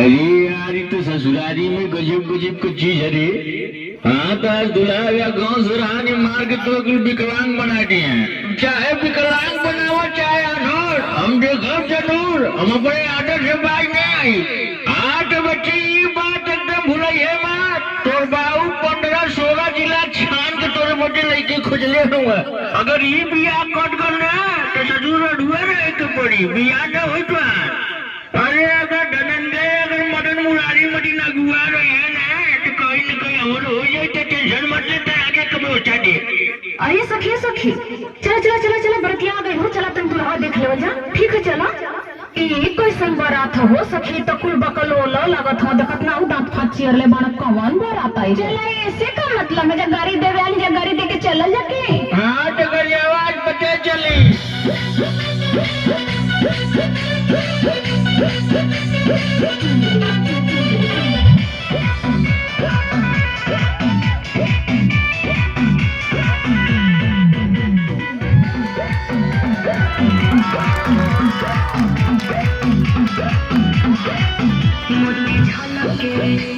अरे यार ये तो ससुरारी में गजब गजब की चीज है रे। हाँ तो आज दुल्हा या गाँव सुरानी मार के तो विकलांग बना दिए हैं। चाहे विकलांग बनाओ चाहे अधूर, हम देखो जरूर, हम अपने आदर से बाज नहीं आई। हाँ तो बच्ची ये बात एकदम भूलिए मत, तोर बाबू 15-16 जिला छान के तोरे बच्चे लड़के खोजले हुआ। अगर ये बिया कट कर ना तो ससुर अधूरा रहे तो पड़ी बिया न हो तो। अरे अगर धनंजय अगर मदन मुरारी मटी नगुआ रहे हैं ना तो कहीं न कहीं और हो जाए तो टेंशन मत लेते, आगे कभी उठा दे। अरे सखी सखी, चला चला चला चला, बरतिया आ गई हो, चला तुम दुल्हा देख ले जा। ठीक है चला। ई कैसन बारात हो सखी, तो कुल बकलोल लागत हो, देखत ना उ दांत फांच चीर ले बाण कौन बारात आई। चला ऐसे का मतलब है, जब गाड़ी देवे वाली जब गाड़ी दे के चलल जाके। हां तो कर आवाज पते चली।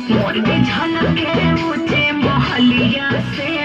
मोती झलके ऊंचे मोहलिया से